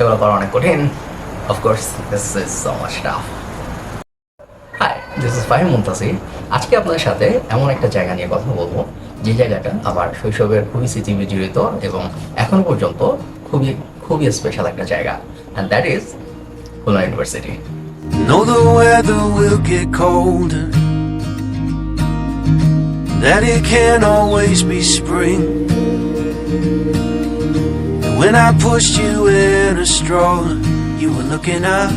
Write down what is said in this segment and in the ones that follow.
এগুলো করা অনেক কঠিন। Of course this is so much tough. Hi, this is Fahim Muntasir. আজকে আপনাদের সাথে এমন একটা জায়গা নিয়ে কথা বলবো যে জায়গাটা আমার শৈশবের খুবই স্মৃতি বিজড়িত এবং এখন পর্যন্ত খুবই খুবই স্পেশাল একটা জায়গা, and that is Khulna university. Know the weather will get colder, that it can't always be spring. And when I pushed you in a straw, you were looking up,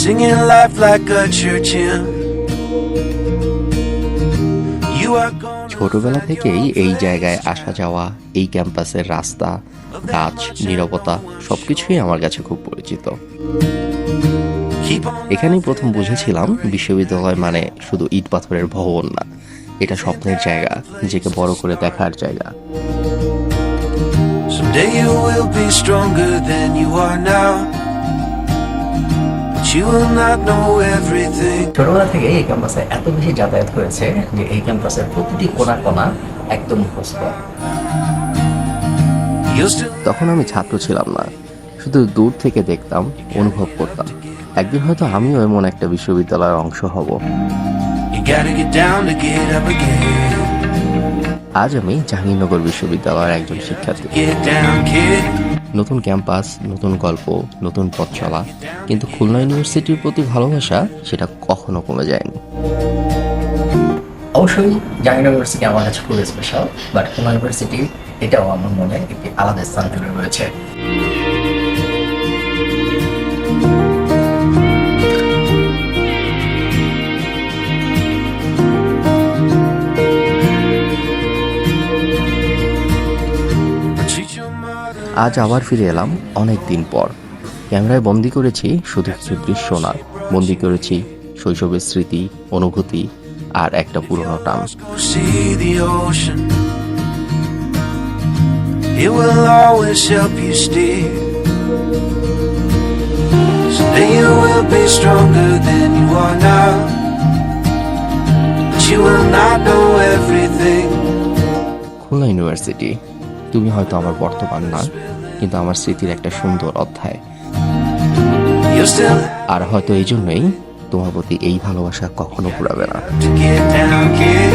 singing life like a church hymn. You are gone. ছোটবেলা থেকেই এই জায়গায় আসা যাওয়া, এই ক্যাম্পাসের রাস্তা, গাছ, নীরবতা সবকিছুই আমার কাছে খুব পরিচিত। Keep on. এখানেই প্রথম বুঝেছিলাম বিশ্ববিদ্যালয় মানে শুধু ইট পাথরের ভবন না, এটা স্বপ্নের জায়গা, নিজেকে বড় করে দেখার জায়গা। Someday you will be stronger than you are now, but you will not know everything. ছোটবেলা থেকে এই ক্যাম্পাসে এত বেশি যাতায়াত হয়েছে যে এই ক্যাম্পাসের প্রতিটি কোণা কোণা একদম মুখস্থ। You'll still তখন আমি ছাত্র ছিলাম না, শুধু দূর থেকে দেখতাম, অনুভব করতাম একদিন হয়তো আমিও এমন একটা বিশ্ববিদ্যালয়ের অংশ হব। You gotta get down to get up again. আজ আমি জাহাঙ্গীরনগর বিশ্ববিদ্যালয়ের একজন শিক্ষার্থী। Get down, kid. নতুন ক্যাম্পাস, নতুন গল্প, নতুন পথ চলা, কিন্তু খুলনা ইউনিভার্সিটির প্রতি ভালোবাসা সেটা কখনো কমে যায়নি। অবশ্যই জাহাঙ্গীরনগর ইউনিভার্সিটি আমার কাছে খুবই স্পেশাল, বাট খুলনা ইউনিভার্সিটি এটাও আমার মনে একটি আলাদা স্থান জুড়ে রয়েছে। Treat your mother. আজ আবার ফিরে এলাম অনেক দিন পর। ক্যামেরায় বন্দি করেছি শুধু কিছু দৃশ্য না, বন্দি করেছি শৈশবের স্মৃতি, অনুভূতি আর একটা পুরনো টান। Go see the ocean. It will always help you steer. Someday you will be stronger than you are now, but you will not know everything. Khulna university, তুমি হয়তো আমার বর্তমান না, কিন্তু আমার স্মৃতির একটা সুন্দর অধ্যায়। You'll still আর হয়তো এই জন্যই তোমার প্রতি এই ভালোবাসা কখনো ফুরাবে না। have to get down, kid.